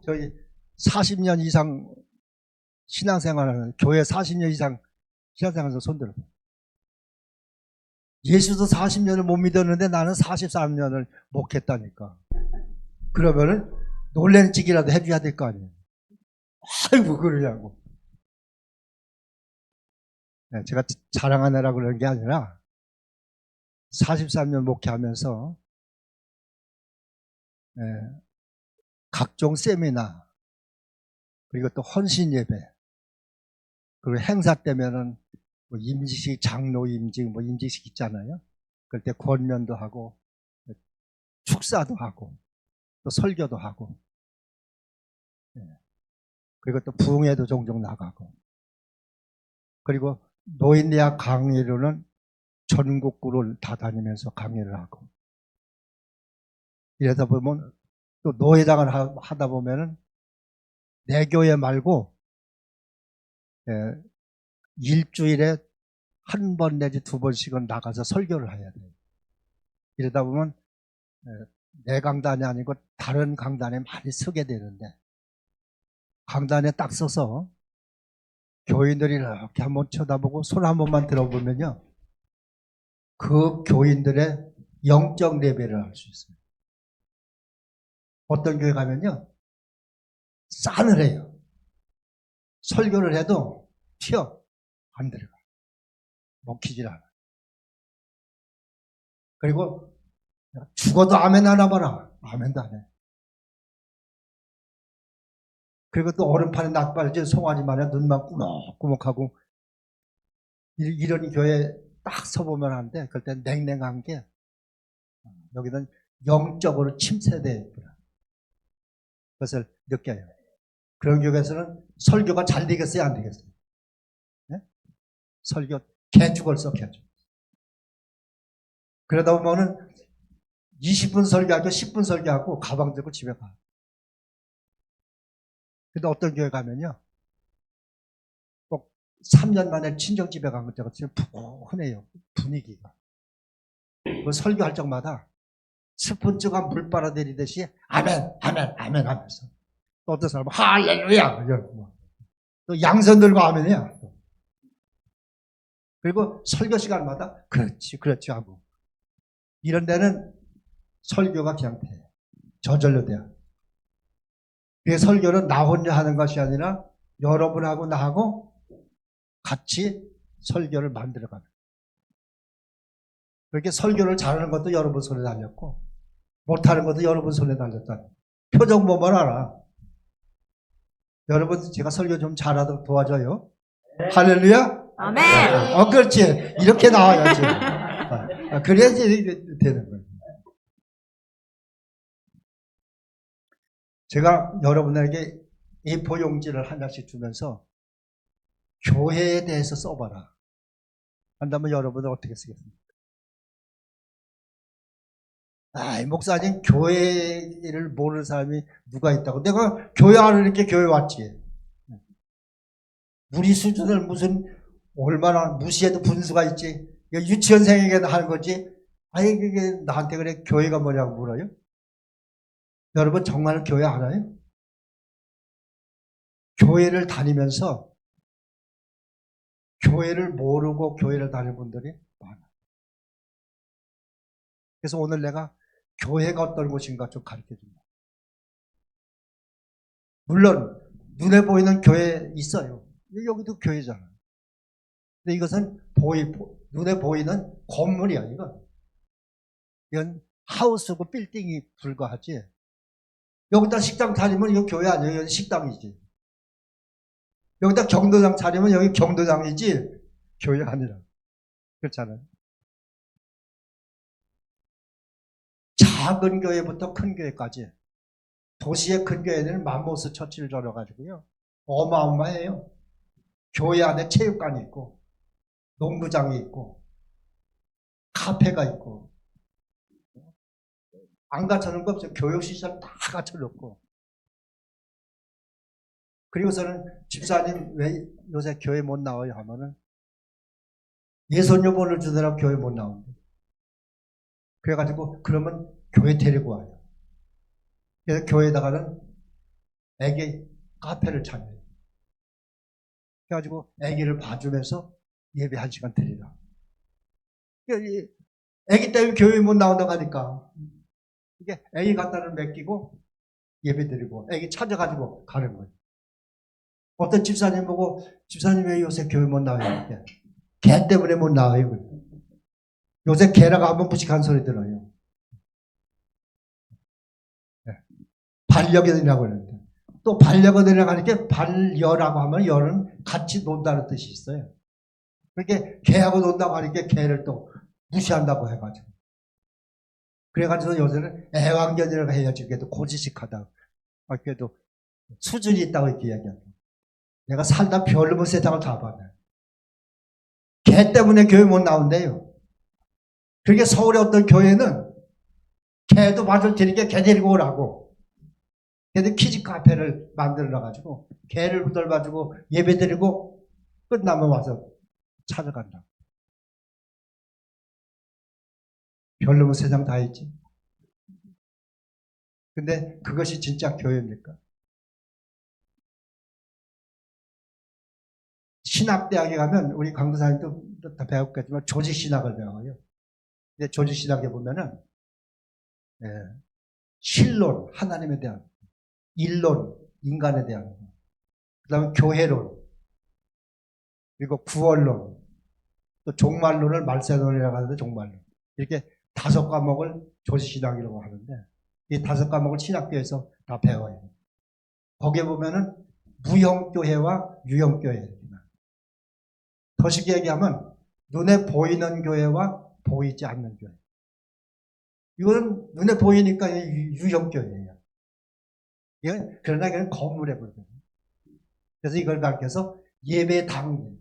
저희 40년 이상 신앙생활하는, 교회 40년 이상 신앙생활에서 손들어. 예수도 40년을 못 믿었는데 나는 43년을 목했다니까. 그러면은 놀래는 찍이라도 해줘야 될 거 아니에요. 아이고 그러냐고. 네, 제가 자랑하느라고 그러는 게 아니라 43년 목회하면서 네, 각종 세미나 그리고 또 헌신 예배 그리고 행사 때면은 뭐 임직식, 장로 임직, 뭐 임직식 있잖아요. 그럴 때 권면도 하고 축사도 하고 또 설교도 하고 네. 그리고 또 부흥회도 종종 나가고 그리고 노인대학 강의로는 전국구를 다 다니면서 강의를 하고 이러다 보면 또 노회장을 하다 보면은 내 교회 말고 일주일에 한 번 내지 두 번씩은 나가서 설교를 해야 돼요. 이러다 보면 내 강단이 아니고 다른 강단에 많이 서게 되는데 강단에 딱 서서 교인들이 이렇게 한번 쳐다보고 손 한 번만 들어보면요. 그 교인들의 영적 레벨을 알 수 있어요. 어떤 교회 가면요. 싸늘해요. 설교를 해도 튀어. 안 들어가. 먹히질 않아. 그리고 죽어도 아멘 하나 봐라. 아멘도 안 해. 그리고 또 얼음판에 낙발해진 송아지 마냥 눈만 꾸벅꾸벅하고 이런 교회 딱 서보면 안 돼. 그럴 땐 냉랭한 게 여기는 영적으로 침체되어 있구나. 그것을 느껴요. 그런 교회에서는 설교가 잘 되겠어요? 안 되겠어요? 네? 설교 개죽을 써 개죽. 그러다 보면은 20분 설교하고 10분 설교하고 가방 들고 집에 가. 근데 어떤 교회 가면요. 꼭 3년 만에 친정집에 간 것처럼 푸근해요. 분위기가. 그 설교할 적마다 스폰지가 물 빨아들이듯이 아멘, 아멘, 아멘 하면서 또 어떤 사람은 할렐루야 이러고 또 양손 들고 아멘이야. 그리고 설교 시간마다 그렇지, 그렇지 하고 이런 데는 설교가 그냥 돼. 저절로 돼요. 그 설교는 나 혼자 하는 것이 아니라 여러분하고 나하고 같이 설교를 만들어가는 거예요. 그렇게 설교를 잘하는 것도 여러분 손에 달렸고 못하는 것도 여러분 손에 달렸다. 표정 보면 알아. 여러분 제가 설교 좀 잘하도록 도와줘요. 네. 할렐루야. 아멘. 그렇지. 이렇게 나와야지. 그래야지 되는 거예요. 제가 여러분에게 A4 용지를 하나씩 주면서 교회에 대해서 써봐라. 한다면 여러분은 어떻게 쓰겠습니까? 목사님 교회를 모르는 사람이 누가 있다고. 내가 교회 아니니까 교회 왔지. 우리 수준을 무슨 얼마나 무시해도 분수가 있지. 유치원생에게 하는 거지. 아니 그게 나한테 그래 교회가 뭐냐고 물어요. 여러분 정말 교회 알아요? 교회를 다니면서 교회를 모르고 교회를 다니는 분들이 많아. 그래서 오늘 내가 교회가 어떤 곳인가 좀 가르쳐줍니다. 물론 눈에 보이는 교회 있어요. 여기도 교회잖아. 근데 이것은 눈에 보이는 건물이야. 이건 하우스고 빌딩이 불과하지. 여기다 식당 차리면 이거 교회 아니에요. 여기 식당이지. 여기다 경도장 차리면 여기 경도장이지 교회 아니라. 그렇잖아요. 작은 교회부터 큰 교회까지 도시의 큰 교회는 맘모스 처치를 열어가지고요. 어마어마해요. 교회 안에 체육관이 있고 농구장이 있고 카페가 있고 안 갖춰놓은 거 없어요. 교육시설 다 갖춰놓고. 그리고서는 집사님 왜 요새 교회 못 나와요 하면은 예손여본을 주느라 교회 못 나온대. 그래가지고 그러면 교회 데리고 와요. 그래서 교회에다가는 애기 카페를 차려요. 그래가지고 애기를 봐주면서 예배 1시간 드리라. 애기 때문에 교회 못 나온다고 하니까 이게 애기 갖다를 맡기고 예배 드리고 애기 찾아가지고 가는 거예요. 어떤 집사님 보고 집사님 왜 요새 교회 못 나와요? 개 때문에 못 나와요. 요새 개라고 한번 무식한 소리 들어요. 반려견이라고 그러는데 또 반려견이라고 하니까 반려라고 하면 여는 같이 논다는 뜻이 있어요. 그렇게 개하고 논다고 하니까 개를 또 무시한다고 해가지고 그래가지고 요새는 애완견이라고 해야지 그래도 고지식하다. 그래도 수준이 있다고 이렇게 이야기합니다. 내가 살다 별로 세상을 다 봤네. 개 때문에 교회 못 나온대요. 그렇게 서울의 어떤 교회는 개도 맞을 테니까 개 데리고 오라고. 걔들 키즈 카페를 만들어가지고 개를 후덜가지고 예배 드리고 끝나면 와서 찾아간다. 별로면 세상 다 있지. 근데 그것이 진짜 교회입니까? 신학대학에 가면 우리 강도사님도 다 배웠겠지만 조직신학을 배워요. 근데 조직신학에 보면은 신론, 하나님에 대한 일론, 인간에 대한 그 다음에 교회론 그리고 구원론 또 종말론을 말세론이라고 하는데 종말론 이렇게 5과목을 조직신학이라고 하는데 이 5과목을 신학교에서 다 배워요. 거기에 보면은 무형교회와 유형교회 더 쉽게 얘기하면 눈에 보이는 교회와 보이지 않는 교회. 이거는 눈에 보이니까 유형교회예요. 그러나 이건 건물에 보이거든요. 그래서 이걸 가르쳐서 예배당,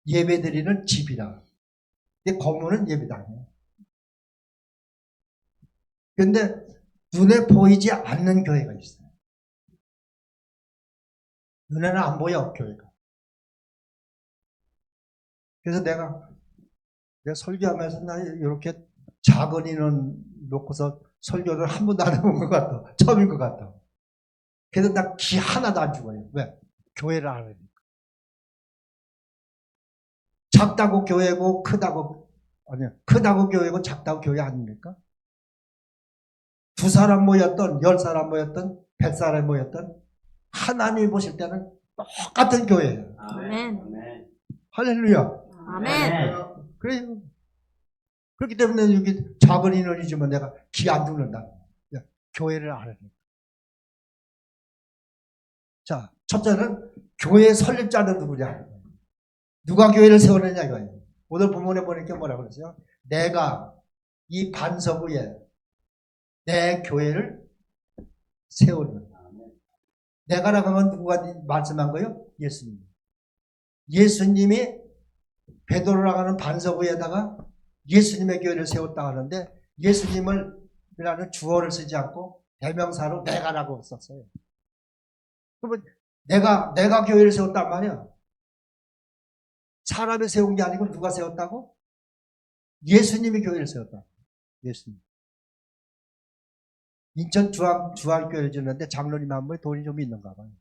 예배드리는 집이라. 건물은 예배당이에요. 그런데 눈에 보이지 않는 교회가 있어요. 눈에는 안 보여, 교회가. 그래서 내가 설교하면서 나 이렇게 작은 인원 놓고서 설교를 한 번도 안 해본 것 같아. 처음인 것 같아. 그래서 나 기 하나도 안 죽어요. 왜? 교회를 안 하니까. 작다고 교회고 크다고 아니요. 크다고 교회고 작다고 교회 아닙니까? 2사람 모였던 10사람 모였던 100사람 모였던 하나님이 보실 때는 똑같은 교회예요. 아멘. 할렐루야. 아멘. 그래요. 그렇기 때문에 여기 작은 인원이지만 내가 기 안 죽는다. 교회를 안 하니까. 자, 첫째는 교회 설립자는 누구냐? 누가 교회를 세우느냐 이거예요. 오늘 본문에 보니까 뭐라고 그랬어요? 내가 이 반석 위에 내 교회를 세우는. 내가라고 하면 누가 말씀한 거예요? 예수님. 예수님이 베드로라고 하는 반석 위에다가 예수님의 교회를 세웠다 하는데 예수님을 라는 주어를 쓰지 않고 대명사로 내가라고 썼어요. 그러면 내가 교회를 세웠단 말이야. 사람이 세운 게 아니고 누가 세웠다고? 예수님이 교회를 세웠다. 예수님. 인천 주한교회를 지었는데 장로님 한 분이 돈이 좀 있는가 봐요.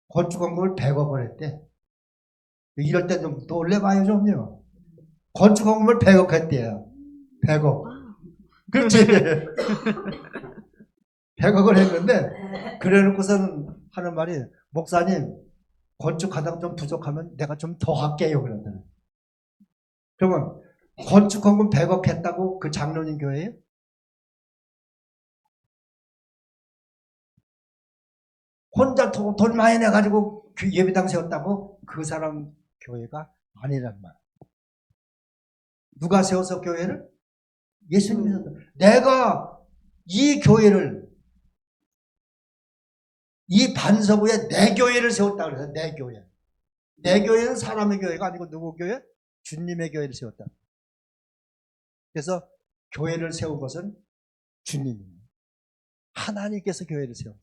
건축원금을 100억을 했대. 이럴 때 좀 놀래봐요 좀요. 건축원금을 100억 했대요. 100억. 그렇지. 100억을 했는데 그래놓고서는 하는 말이 목사님 건축하다가 좀 부족하면 내가 좀 더 할게요 그러더라고요. 그러면 건축원금 100억 했다고 그 장로님 교회예요? 혼자 돈 많이 내가지고 예배당 세웠다고 그 사람 교회가 아니란 말. 누가 세워서 교회를? 예수님이 세웠다. 내가 이 교회를 이 반석 위에 내 교회를 세웠다 그래서 내 교회. 내 교회는 사람의 교회가 아니고 누구 교회? 주님의 교회를 세웠다. 그래서 교회를 세운 것은 주님입니다. 하나님께서 교회를 세웠다.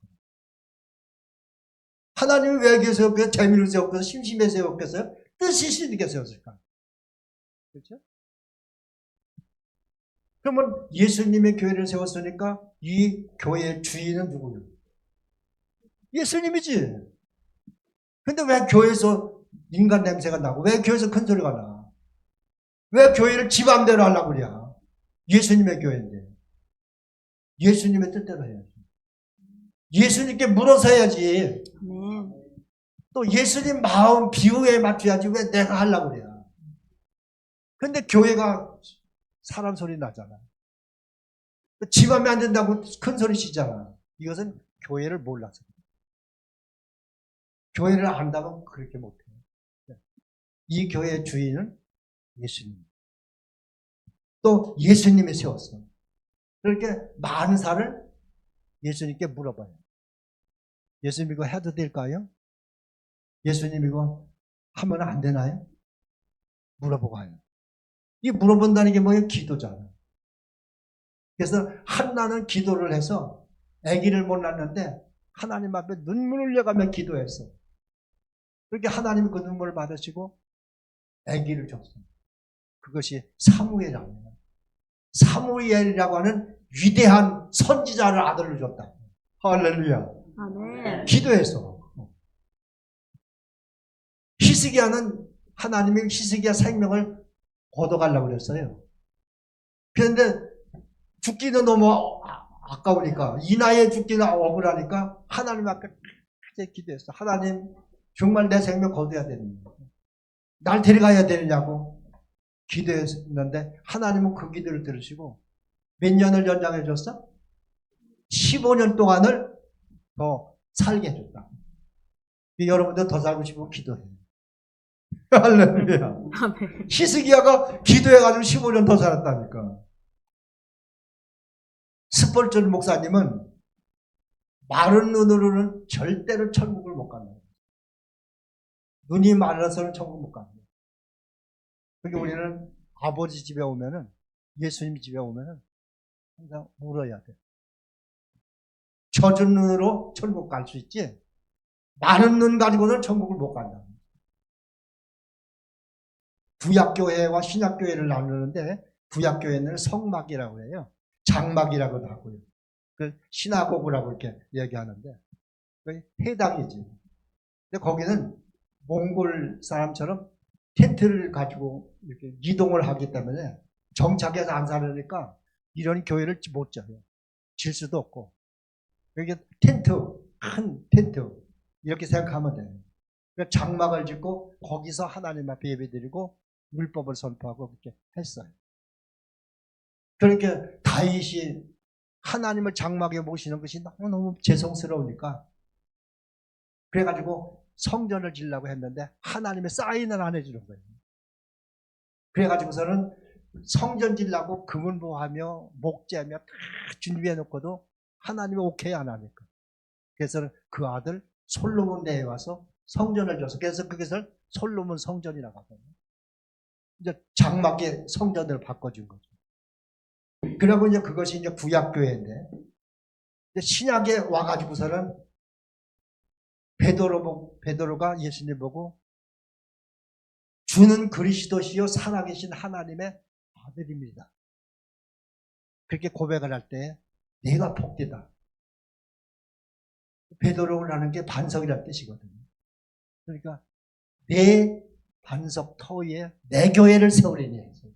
하나님이 왜 교회 세웠겠어요? 재미를 세웠겠어요? 심심해 세웠겠어요? 뜻이 있으니까 세웠을까? 그렇죠? 그러면 예수님의 교회를 세웠으니까 이 교회의 주인은 누구예요? 예수님이지. 근데 왜 교회에서 인간 냄새가 나고 왜 교회에서 큰 소리가 나? 왜 교회를 지 맘대로 하려고 그래? 예수님의 교회인데. 예수님의 뜻대로 해야지. 예수님께 물어서 해야지. 아멘. 또 예수님 마음 비유에 맞춰야지 왜 내가 하려고 그래. 근데 교회가 사람 소리 나잖아. 지 맘에 안 된다고 큰 소리 치잖아. 이것은 교회를 몰라서. 교회를 안다면 그렇게 못해. 이 교회의 주인은 예수님. 또 예수님이 세웠어. 그렇게 많은 살을 예수님께 물어봐요. 예수님 이거 해도 될까요? 예수님 이거 하면 안 되나요? 물어보고 해요. 이 물어본다는 게 뭐예요? 기도잖아. 그래서 한나는 기도를 해서 아기를 못 낳는데 하나님 앞에 눈물을 흘려가며 기도했어. 그렇게 하나님이 그 눈물을 받으시고 아기를 줬어요. 그것이 사무엘이랍니다. 사무엘이라고 하는 위대한 선지자를 아들을 줬다. 할렐루야. 아멘. 기도해서. 히스기야는 하나님이 히스기야 생명을 걷어가려고 그랬어요. 그런데 죽기는 너무 아까우니까 이 나이에 죽기는 억울하니까 하나님 앞에 크게 기도했어. 하나님 정말 내 생명 거둬야 되느냐, 날 데려가야 되느냐고 기도했는데 하나님은 그 기도를 들으시고 몇 년을 연장해 줬어? 15년 동안을 더 살게 해줬다. 여러분들 더 살고 싶으면 기도해요. 할렐루야. 아멘. 히스기야가 기도해가지고 15년 더 살았다니까. 스펄전 목사님은 마른 눈으로는 절대로 천국을 못 간다. 눈이 말라서는 천국 못 간다. 그러니까 우리는 아버지 집에 오면은, 예수님 집에 오면은 항상 울어야 돼. 젖은 눈으로 천국 갈 수 있지, 마른 눈 가지고는 천국을 못 간다. 구약교회와 신약교회를 나누는데, 구약교회는 성막이라고 해요. 장막이라고도 하고요. 그 시나고그라고 이렇게 얘기하는데, 해당이지. 근데 거기는 몽골 사람처럼 텐트를 가지고 이렇게 이동을 하기 때문에 정착해서 안 살으니까 이런 교회를 못 져요. 질 수도 없고. 여기 텐트, 큰 텐트, 이렇게 생각하면 돼요. 그러니까 장막을 짓고 거기서 하나님 앞에 예배드리고 율법을 선포하고 그렇게 했어요. 그러니까 다윗이 하나님을 장막에 모시는 것이 너무너무 죄송스러우니까 그래가지고 성전을 지으려고 했는데 하나님의 사인을 안 해주는 거예요. 그래가지고서는 성전 지으려고 금은보하며 목재하며 다 준비해 놓고도 하나님이 오케이 안 하니까. 그래서 그 아들 솔로몬 내에 와서 성전을 줬어. 그래서 그것을 솔로몬 성전이라고 하거든요. 이제 장막의 성전을 바꿔준 거죠. 그리고 이제 그것이 이제 구약교회인데, 신약에 와가지고서는 베드로가 예수님 보고 주는 그리스도시요 살아계신 하나님의 아들입니다. 그렇게 고백을 할 때 내가 복되다. 베드로라는 게 반석이라는 뜻이거든요. 그러니까 내 반석 터 위에 내 교회를 세우려니 했어요.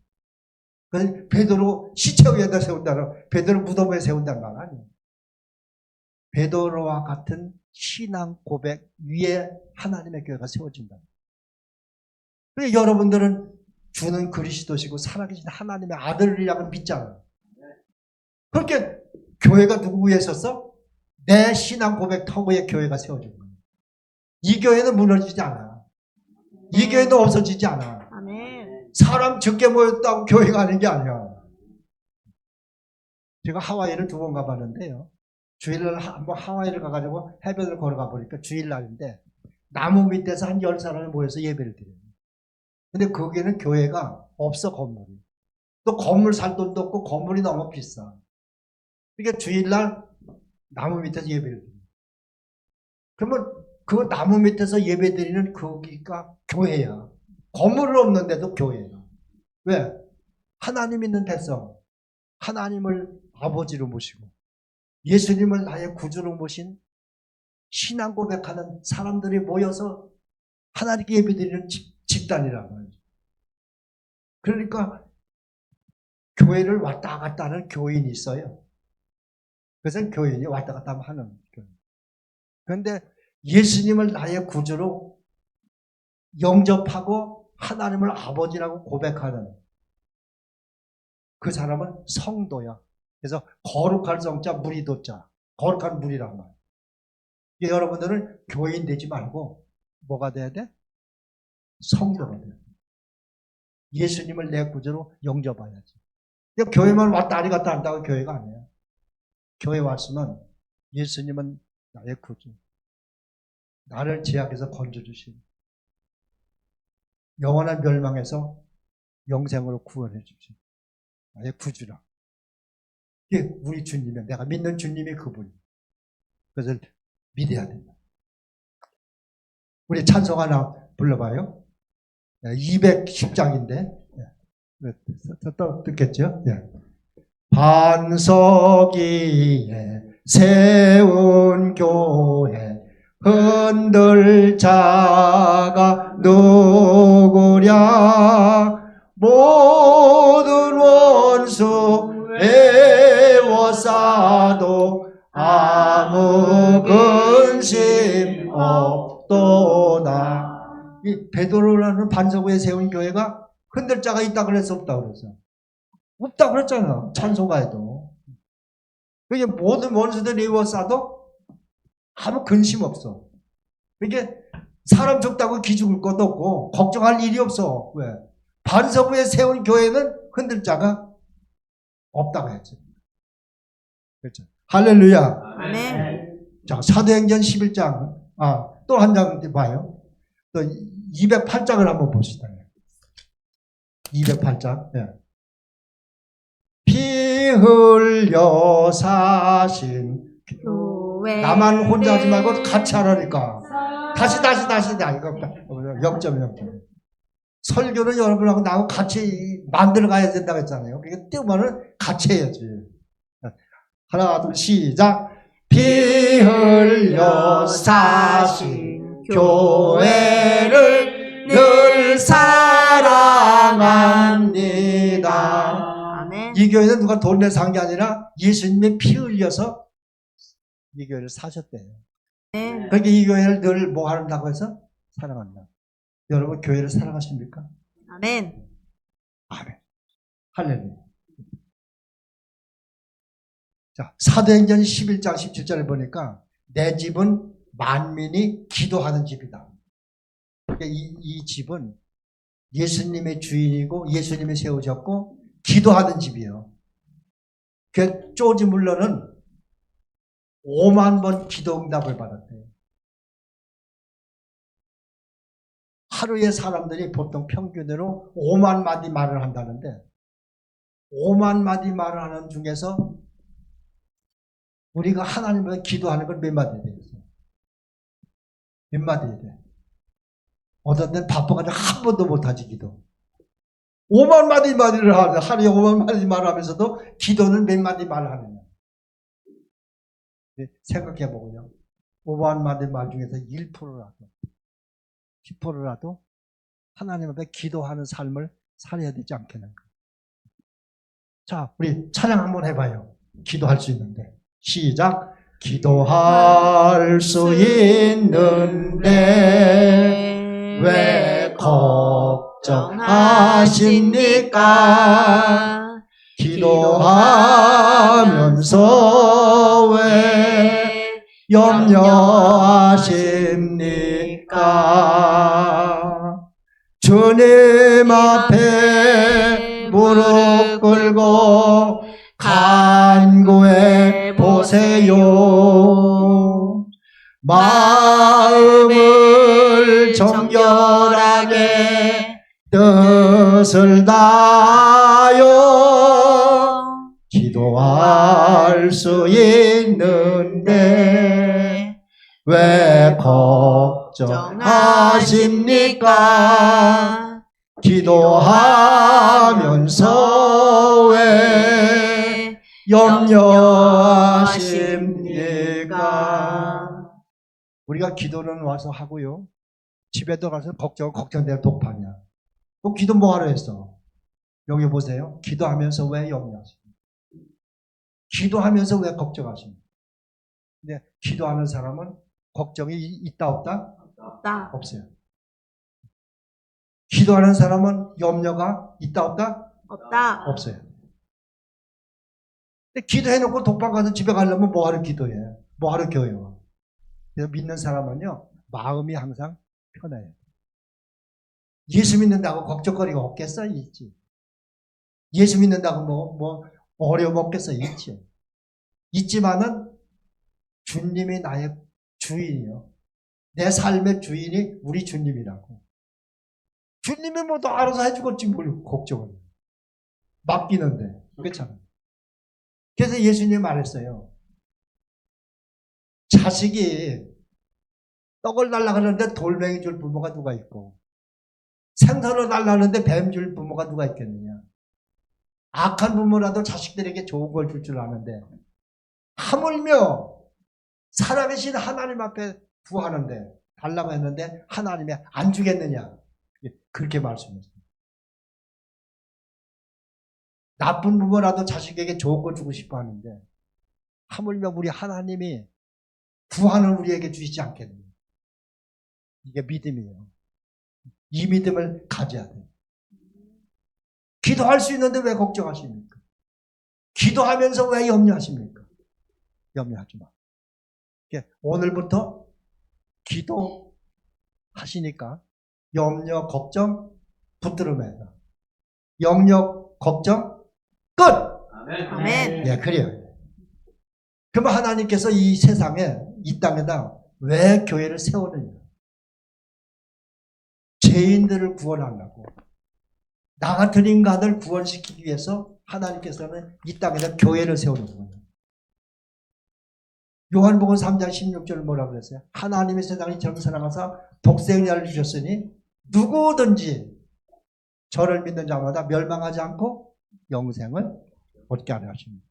그래서 베드로 시체 위에다 세운다는, 베드로 무덤 위에 세운다는 말 아니에요. 베드로와 같은 신앙 고백 위에 하나님의 교회가 세워진다. 그러니까 여러분들은 주는 그리스도시고 살아계신 하나님의 아들이라고 믿잖아요. 그렇게 교회가 누구 위에 섰어? 내 신앙 고백 터 위에 교회가 세워진 거예요. 이 교회는 무너지지 않아. 이 교회는 없어지지 않아. 아멘. 사람 적게 모였다고 교회가 아닌 게 아니야. 제가 하와이를 2번 가봤는데요. 주일날 한번 하와이를 가가지고 해변을 걸어가 보니까 주일날인데 나무 밑에서 한 10사람이 모여서 예배를 드려요. 근데 거기는 교회가 없어, 건물이. 또 건물 살 돈도 없고 건물이 너무 비싸. 그러니까 주일날 나무 밑에서 예배를 드려요. 그러면 그 나무 밑에서 예배 드리는 거기가 교회야. 건물은 없는데도 교회야. 왜? 하나님 있는 백성, 하나님을 아버지로 모시고 예수님을 나의 구주로 모신 신앙 고백하는 사람들이 모여서 하나님께 예배드리는 집단이란 말이죠. 그러니까 교회를 왔다 갔다 하는 교인이 있어요. 그래서 교인이 왔다 갔다 하는 교인. 그런데 예수님을 나의 구주로 영접하고 하나님을 아버지라고 고백하는 그 사람은 성도야. 그래서 거룩할 성자 무리도자, 거룩한 무리란 말이야. 여러분들은 교인 되지 말고 뭐가 돼야 돼? 성도가 돼야 돼. 예수님을 내 구주로 영접해야지. 교회만 왔다 갔다 한다고 교회가 아니에요. 교회 왔으면 예수님은 나의 구주, 나를 죄악에서 건져주신, 영원한 멸망에서 영생으로 구원해 주신 나의 구주라. 이게 우리 주님이야. 내가 믿는 주님이 그분이야. 그래서 믿어야 된다. 우리 찬송 하나 불러봐요. 210장인데 또 듣겠죠? 반석 위에 세운 교회 흔들 자가 누구랴. 모든 원수 애워싸도 아무 근심 없도다. 이 베드로라는 반석 위에 세운 교회가 흔들 자가 있다 그래서 없다 그랬어. 없다 그랬잖아. 찬송가에도. 그게 모든 원수들이 애워싸도 아무 근심 없어. 이게 사람 적다고 기죽을 것도 없고 걱정할 일이 없어. 왜? 반석 위에 세운 교회는 흔들 자가 없다고 했죠. 그렇죠. 할렐루야. 아멘. 자, 사도행전 11장. 또 한 장 봐요. 또 208장을 한번 봅시다. 208장. 피 흘려 사신 교회 나만 혼자 하지 말고 같이 하라니까. 다시 이거 역점. 설교는 여러분하고 나하고 같이 만들어 가야 된다고 했잖아요. 그게 뜨면은 같이 해야지. 하나 둘 시작. 피 흘려 사신 교회를 늘 사랑합니다. 아멘. 이 교회는 누가 돈 내서 산 게 아니라 예수님의 피 흘려서 이 교회를 사셨대요. 네. 그러니까 이 교회를 늘 뭐 한다고 해서 사랑한다. 여러분 교회를 사랑하십니까? 아멘. 아멘. 할렐루야. 자, 사도행전 11장 17절에 보니까 내 집은 만민이 기도하는 집이다. 그러니까 이 집은 예수님의 주인이고 예수님이 세우셨고 기도하는 집이에요. 그 조지 물러는 5만 번 기도 응답을 받았대요. 하루에 사람들이 보통 평균으로 5만 마디 말을 한다는데 5만 마디 말을 하는 중에서 우리가 하나님께 기도하는 건 몇 마디 되겠어요? 몇 마디 돼? 어떤 데는 바빠가지고 한 번도 못하지 기도. 5만 마디 말을 하는데 하루에 5만 마디 말을 하면서도 기도는 몇 마디 말을 하느냐. 생각해보고요. 5만 마디 말 중에서 1%라도 10%라도 하나님 앞에 기도하는 삶을 살아야 되지 않겠는가. 자, 우리 찬양 한번 해봐요. 기도할 수 있는데. 시작. 기도할 수 있는데 왜 걱정하십니까? 기도하면서 왜 염려하십니까? 주님 앞에 무릎 꿇고 간구해 보세요. 마음을 정결하게 뜻을 다하여 기도할 수 있는데 왜 걱정하십니까? 기도하면서 왜 염려하십니까? 우리가 기도는 와서 하고요. 집에 들어가서 걱정되는 독판이야. 또 기도 뭐하러 했어? 여기 보세요. 기도하면서 왜 염려하십니까? 기도하면서 왜 걱정하십니까? 근데 기도하는 사람은 걱정이 있다 없다? 없다. 없어요. 기도하는 사람은 염려가 있다 없다? 없다. 없어요. 근데 기도해놓고 독방 가서 집에 가려면 뭐하러 기도해? 뭐하러 교회 와? 그래서 믿는 사람은요, 마음이 항상 편해요. 예수 믿는다고 걱정거리가 없겠어? 있지. 예수 믿는다고 뭐 어려움 없겠어? 있지. 있지만은 주님이 나의 주인이요. 내 삶의 주인이 우리 주님이라고. 주님이 뭐 또 알아서 해주겠지 뭘 걱정을. 맡기는데. 그렇잖아. 그래서 예수님이 말했어요. 자식이 떡을 달라 그러는데 돌멩이 줄 부모가 누가 있고 생선을 달라 하는데 뱀 줄 부모가 누가 있겠느냐. 악한 부모라도 자식들에게 좋은 걸 줄 줄 아는데 하물며 살아계신 하나님 앞에 구하는데 달라고 했는데 하나님이 안 주겠느냐. 그렇게 말씀했어요. 나쁜 부모라도 자식에게 좋은 걸 주고 싶어 하는데 하물며 우리 하나님이 구하는 우리에게 주시지 않겠느냐. 이게 믿음이에요. 이 믿음을 가져야 돼요. 기도할 수 있는데 왜 걱정하십니까? 기도하면서 왜 염려하십니까? 염려하지 마. 오늘부터 기도하시니까 염려, 걱정 붙들어 매라. 염려, 걱정 끝! 아멘. 네, 그래요. 그러면 하나님께서 이 세상에, 이 땅에다 왜 교회를 세우느냐? 죄인들을 구원하려고. 나 같은 인간을 구원시키기 위해서 하나님께서는 이 땅에다 교회를 세우는 거예요. 요한복음 3장 16절 뭐라고 그랬어요? 하나님의 세상을 이처럼 사랑하사 독생의 아들을 주셨으니 누구든지 저를 믿는 자마다 멸망하지 않고 영생을 얻게 하려 하십니다.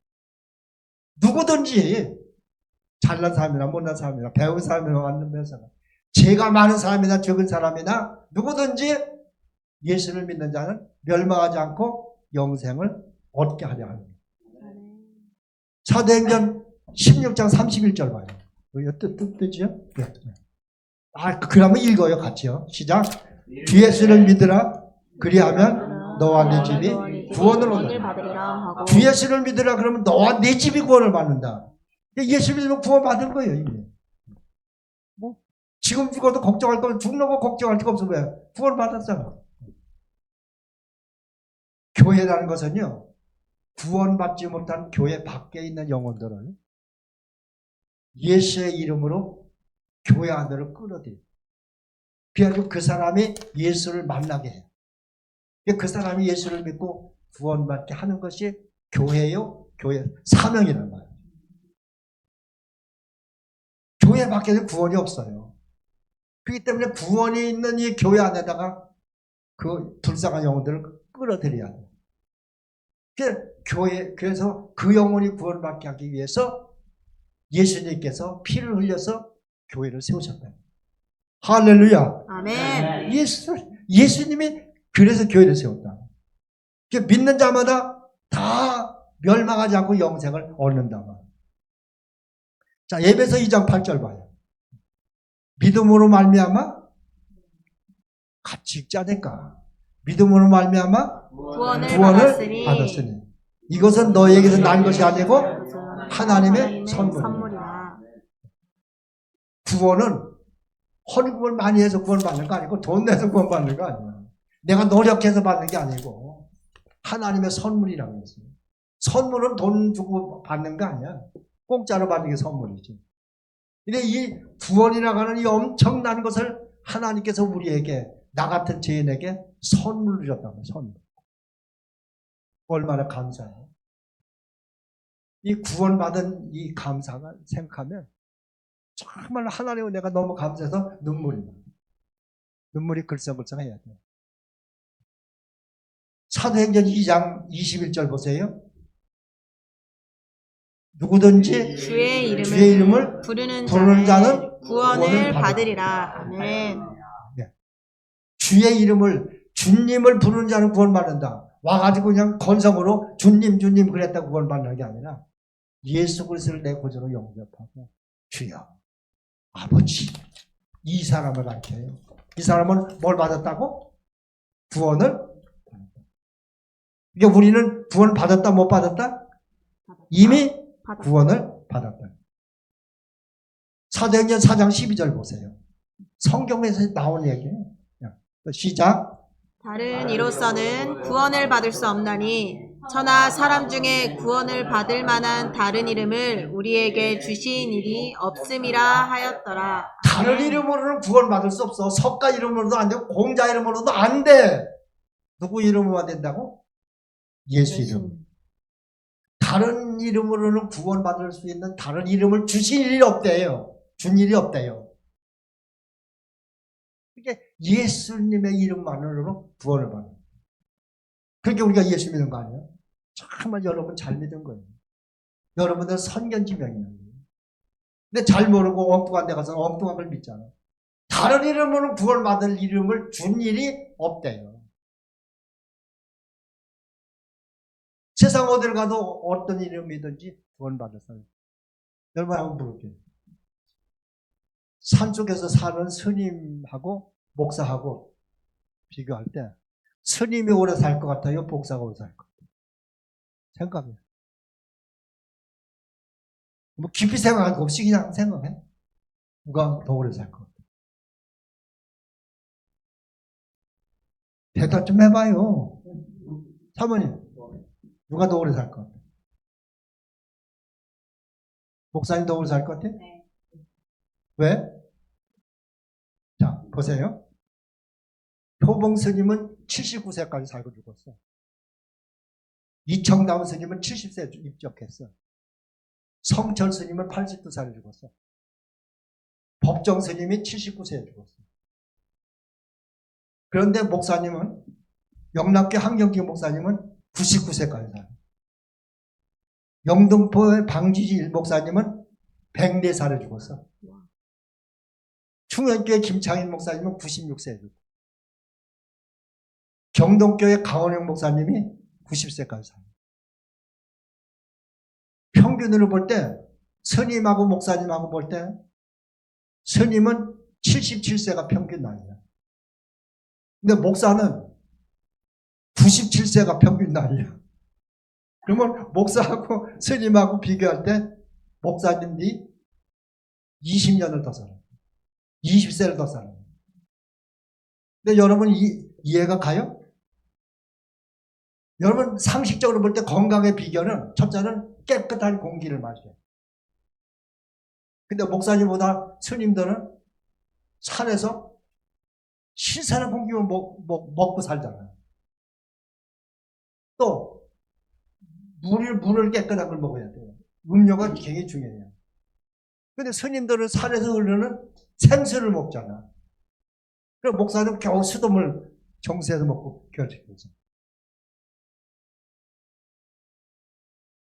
누구든지 잘난 사람이나 못난 사람이나 배운 사람이나 안 배운 사람, 죄가 많은 사람이나 적은 사람이나 누구든지 예수를 믿는 자는 멸망하지 않고 영생을 얻게 하려 합니다. 사도행전 16장 31절 봐요. 뜻이요? 네. 그러면 읽어요, 같이요. 시작. 주 예수를 믿으라. 그리하면 너와 네 집이 구원을 얻는다. 주 예수를 믿으라 그러면 너와 네 집이 구원을 받는다. 예수 믿으면 구원 받을 거예요, 이미. 뭐 지금 죽어도 걱정할 거면 죽는 거 걱정할 거 없어. 왜? 구원 받았잖아. 교회라는 것은요, 구원받지 못한 교회 밖에 있는 영혼들을 예수의 이름으로 교회 안으로 끌어들여요. 그래가지고 그 사람이 예수를 만나게 해요. 그 사람이 예수를 믿고 구원받게 하는 것이 교회요, 교회 사명이란 말이에요. 교회 밖에는 구원이 없어요. 그렇기 때문에 구원이 있는 이 교회 안에다가 그 불쌍한 영혼들을 끌어들여야 돼요. 그래서 그 영혼이 구원받게 하기 위해서 예수님께서 피를 흘려서 교회를 세우셨다. 할렐루야. 아멘. 예수님이 그래서 교회를 세웠다. 믿는 자마다 다 멸망하지 않고 영생을 얻는다. 자, 에베소 2장 8절 봐요. 믿음으로 말미암아 같이 읽지 않을까? 믿음으로 말미암아 구원을 받았으니 이것은 너에게서 난 것이 아니고 하나님의 선물이다. 구원은 헌금을 많이 해서 구원받는 거 아니고 돈 내서 구원받는 거 아니야. 내가 노력해서 받는 게 아니고 하나님의 선물이라고 했어요. 선물은 돈 주고 받는 거 아니야. 공짜로 받는 게 선물이지. 근데 이 구원이라고 하는 이 엄청난 것을 하나님께서 우리에게, 나 같은 죄인에게 선물로 주셨다고. 선물. 얼마나 감사해요. 이 구원받은 이 감사가 생각하면 정말 하나님의 은혜가 너무 감사해서 눈물이 글썽글썽해야 돼요. 사도행전 2장 21절 보세요. 누구든지 주의 이름을 부르는 자는 구원을 받으리라. 아멘. 주의 이름을 주님을 부르는 자는 구원받는다. 와가지고 그냥 건성으로 주님 주님 그랬다고 구원받는 게 아니라 예수 그리스도를 내 구주로 영접하고 주여 아버지 이 사람을 가르쳐요. 이 사람은 뭘 받았다고? 구원을 받았다. 그러니까 우리는 구원 받았다 못 받았다? 이미 구원을 받았다. 사도행전 4장 12절 보세요. 성경에서 나온 얘기예요. 시작. 다른 이로서는 구원을 받을 수 없나니 천하 사람 중에 구원을 받을 만한 다른 이름을 우리에게 주신 일이 없음이라 하였더라. 다른 이름으로는 구원받을 수 없어. 석가 이름으로도 안 되고 공자 이름으로도 안 돼. 누구 이름으로만 된다고? 예수 이름. 다른 이름으로는 구원받을 수 있는 다른 이름을 주신 일이 없대요. 준 일이 없대요. 그러니까 예수님의 이름만으로 구원을 받는 거예요. 그러니까 우리가 예수 믿는 거 아니에요? 정말 여러분 잘 믿은 거예요. 여러분들 선견지명이에요. 근데 잘 모르고 엉뚱한 데 가서 엉뚱한 걸 믿잖아. 다른 이름으로 구원받을 이름을 준 일이 없대요. 세상 어딜 가도 어떤 이름이든지 구원받을 사람. 여러분 한번 물어볼게요. 산속에서 사는 스님하고 목사하고 비교할 때 스님이 오래 살 것 같아요? 목사가 오래 살 것 같아요? 생각해. 뭐 깊이 생각할 거 없이 그냥 생각해. 누가 더 오래 살 것 같아요? 대답 좀 해봐요. 사모님, 누가 더 오래 살 것 같아요? 목사님 더 오래 살 것 같아요? 네. 왜? 자, 보세요. 표봉 스님은 79세까지 살고 죽었어. 이청담 스님은 70세 입적했어. 성철 스님은 82살에 죽었어. 법정 스님이 79세에 죽었어. 그런데 목사님은, 영락교 한경기 목사님은 99세까지 살아. 영등포의 방지지 목사님은 104살에 죽었어. 충현교회 김창인 목사님은 96세에 죽었어. 경동교회 강원영 목사님이 90세까지 살아. 평균으로 볼 때, 스님하고 목사님하고 볼 때, 스님은 77세가 평균 나이야. 근데 목사는 97세가 평균 나이야. 그러면 목사하고 스님하고 비교할 때, 목사님이 20년을 더 살아. 20세를 더 살아. 근데 여러분 이해가 가요? 여러분 상식적으로 볼 때 건강의 비결은 첫째는 깨끗한 공기를 마셔요. 근데 목사님보다 스님들은 산에서 신선한 공기만 먹고 살잖아요. 또 물을 깨끗한 걸 먹어야 돼요. 음료가 굉장히 중요해요. 근데 스님들은 산에서 흐르는 생수를 먹잖아. 그럼 목사는 겨우 수돗물 정수해서 먹고 결식해서.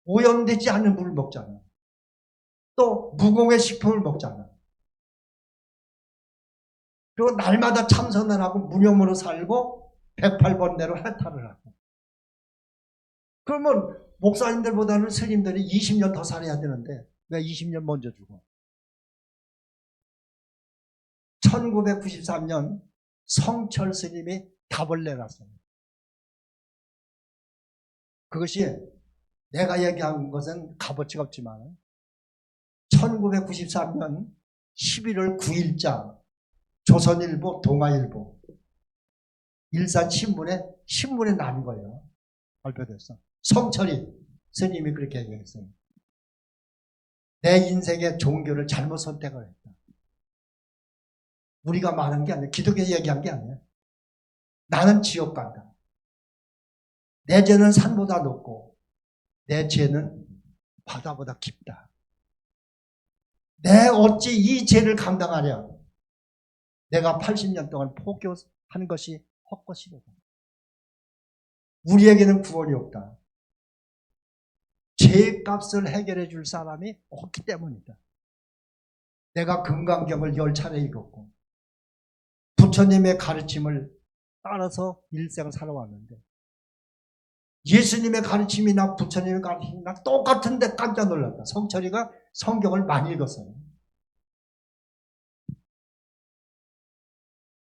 오염되지 않는 물을 먹잖아. 또 무공해 식품을 먹잖아. 그리고 날마다 참선을 하고 무념으로 살고 108번대로 해탈을 하고. 그러면 목사님들보다는 스님들이 20년 더 살아야 되는데 왜 20년 먼저 죽어? 1993년 성철 스님이 답을 내놨어요. 그것이 내가 얘기한 것은 값어치가 없지만 1993년 11월 9일자 조선일보, 동아일보, 일산신문에 난 거예요. 발표됐어. 성철이 스님이 그렇게 얘기했어요. 내 인생의 종교를 잘못 선택을 했다. 우리가 말한 게 아니야. 기독교 얘기한 게 아니야. 나는 지옥 간다. 내 죄는 산보다 높고 내 죄는 바다보다 깊다. 내 어찌 이 죄를 감당하랴. 내가 80년 동안 포교한 것이 헛것이로다. 우리에게는 구원이 없다. 죄값을 해결해 줄 사람이 없기 때문이다. 내가 금강경을 10차례 읽었고 부처님의 가르침을 따라서 일생을 살아왔는데 예수님의 가르침이나 부처님의 가르침이나 똑같은데 깜짝 놀랐다. 성철이가 성경을 많이 읽었어요.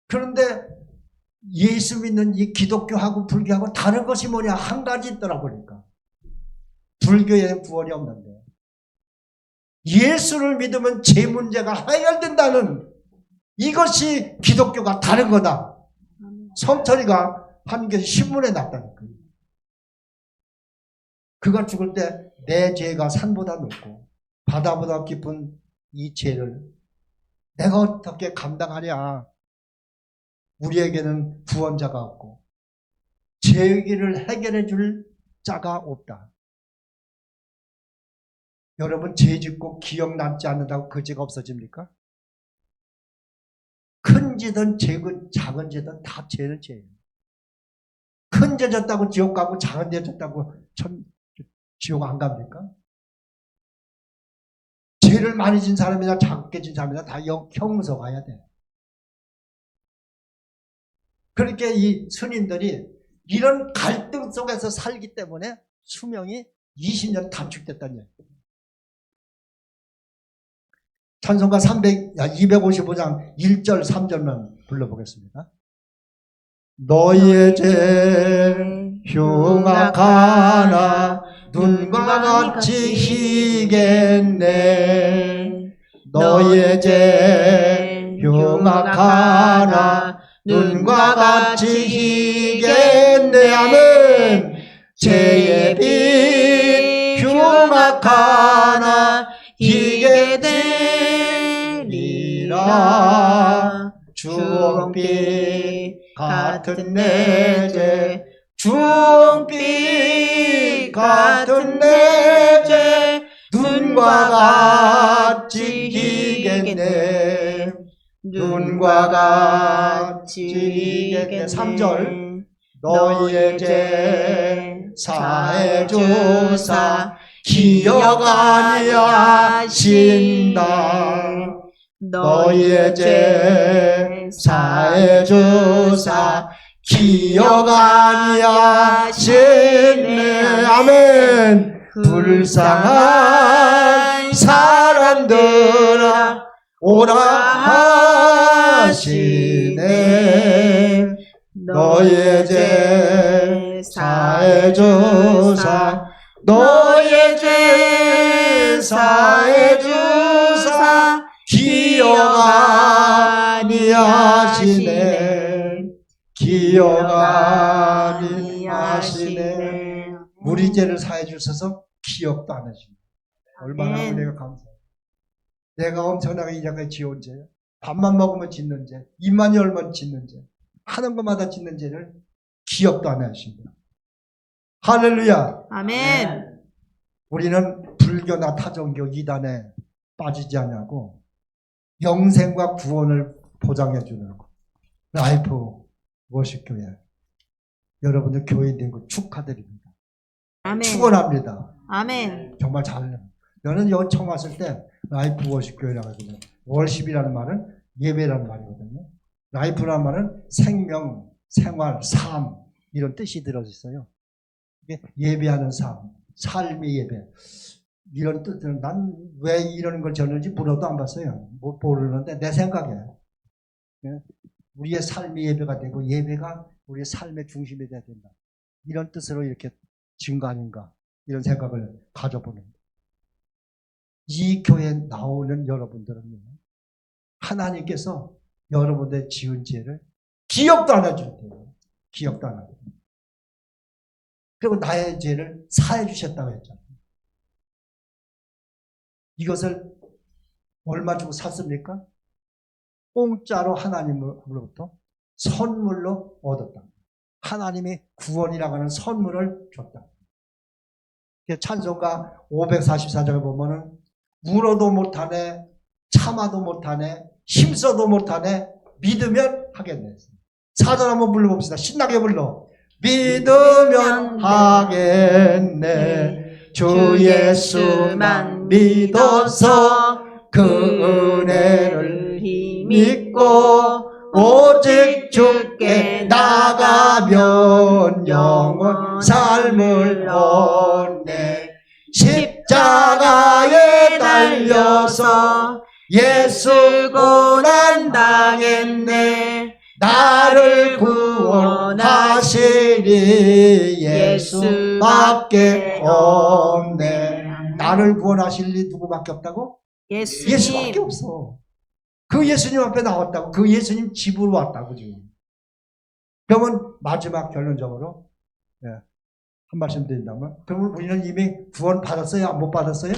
그런데 예수 믿는 이 기독교하고 불교하고 다른 것이 뭐냐? 한 가지 있더라 보니까. 불교에는 구원이 없는데 예수를 믿으면 제 문제가 해결된다는 이것이 기독교가 다른 거다. 성철이가 한 게 신문에 났다는 거예요. 그가 죽을 때 내 죄가 산보다 높고 바다보다 깊은 이 죄를 내가 어떻게 감당하냐. 우리에게는 구원자가 없고 죄를 해결해 줄 자가 없다. 여러분 죄 짓고 기억 남지 않는다고 그 죄가 없어집니까? 큰 죄든 작은 죄든 다 죄는 죄예요. 큰 죄 졌다고 지옥 가고 작은 죄 졌다고 지옥 안 갑니까? 죄를 많이 진 사람이나 작게 진 사람이나 다 형서 가야 돼. 그렇게 이 스님들이 이런 갈등 속에서 살기 때문에 수명이 20년 단축됐다는 얘기예요. 찬송가 255장 1절 3절만 불러보겠습니다. 너희의 죄 흉악하나 눈과 같이 희겠네. 너희의 죄 흉악하나 눈과 같이 희겠네. 아멘. 죄의 빛 흉악하나 희게 되리라. 주홍빛 같은 내 죄 주홍빛 같은 내 죄 눈과 같이 희겠네. 눈과 같이 희겠네. 3절 너희의 죄 사해주사 기억 아니하신다. 너희의 죄 사해주사 기억 아니하시네. 아멘. 불쌍한 사람들아 오라 하시네. 너희의 죄 사해주사 너희의 죄 사해주사 기억 아니하시네. 기억 아니하시네. 우리 죄를 사해 주셔서 기억도 안 하십니다. 얼마나 은혜가 감사해요. 내가 엄청나게 이전까지 지어온 죄, 밥만 먹으면 짓는 죄, 입만 열면 짓는 죄, 하는 것마다 짓는 죄를 기억도 안 하십니다. 할렐루야. 아멘. 우리는 불교나 타종교 이단에 빠지지 않냐고 영생과 구원을 보장해 주는 라이프 워십교회 여러분들 교인 된 거 축하드립니다. 아멘. 축원합니다. 아멘. 정말 잘해요. 저는 여기 처음 왔을 때 라이프 워십교회라고 하거든요. 월십이라는 말은 예배라는 말이거든요. 라이프라는 말은 생명, 생활, 삶 이런 뜻이 들어있어요. 이게 예배하는 삶, 삶의 예배 이런 뜻은 난 왜 이런 걸 전는지 물어도 안 봤어요. 못 모르는데 내 생각에 우리의 삶의 예배가 되고 예배가 우리의 삶의 중심이 돼야 된다. 이런 뜻으로 이렇게 지은 거 아닌가 이런 생각을 가져보는 이 교회에 나오는 여러분들은요. 하나님께서 여러분들의 지은 죄를 기억도 안 해주세요. 기억도 안 하고 그리고 나의 죄를 사해 주셨다고 했잖아요. 이것을 얼마 주고 샀습니까? 공짜로 하나님으로부터 선물로 얻었다. 하나님이 구원이라고 하는 선물을 줬다. 찬송가 544장에 보면은 물어도 못하네, 참아도 못하네, 힘써도 못하네, 믿으면 하겠네. 4절 한번 불러봅시다. 신나게 불러. 믿으면 하겠네. 주 예수만 믿어서 그 은혜를 믿고 오직 주께 나가면 영원 삶을 얻네. 십자가에 달려서 예수 고난 당했네. 나를 구원하시리 예수밖에 없네. 나를 구원하시리 누구밖에 없다고? 예수밖에 없어. 그 예수님 앞에 나왔다고. 그 예수님 집으로 왔다고 지금. 그러면 마지막 결론적으로 한 말씀 드린다면, 그러면 우리는 이미 구원 받았어요? 못 받았어요?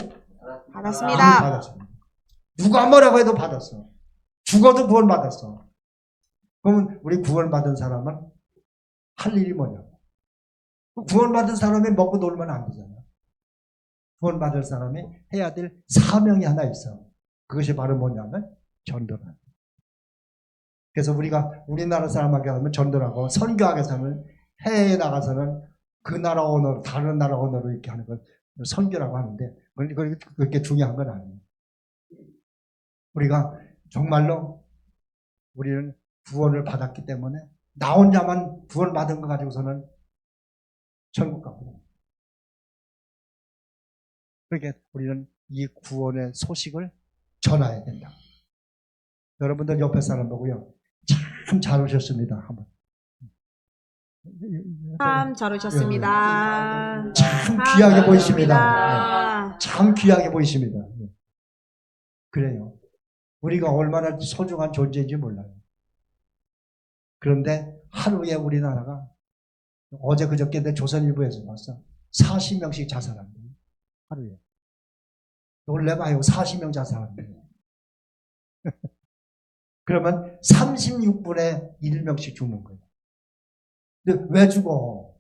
받았습니다. 받았습니다. 누가 뭐라고 해도 받았어. 죽어도 구원 받았어. 그러면 우리 구원 받은 사람은 할 일이 뭐냐고. 구원 받은 사람이 먹고 놀면 안 되잖아. 구원 받을 사람이 해야 될 사명이 하나 있어. 그것이 바로 뭐냐면 전도다. 그래서 우리가 우리나라 사람에게 하면 전도라고, 선교학에서는 해외에 나가서는 그 나라 언어로, 다른 나라 언어로 이렇게 하는 걸 선교라고 하는데, 그렇게 중요한 건 아니에요. 우리가 정말로 우리는 구원을 받았기 때문에 나 혼자만 구원 받은 거 가지고서는 천국 갑니다. 그러니까 우리는 이 구원의 소식을 전해야 된다. 여러분들 옆에 사람 보고요, 참 잘 오셨습니다. 한번. 참 잘 오셨습니다. 참 귀하게 보이십니다. 참 귀하게 보이십니다. 그래요. 우리가 얼마나 소중한 존재인지 몰라요. 그런데 하루에 우리나라가, 어제 그저께 내 조선일보에서 봤어. 40명씩 자살한대요. 하루에. 놀래봐요. 40명 자살한대요. 그러면 36분에 1명씩 죽는 거예요. 근데 왜 죽어?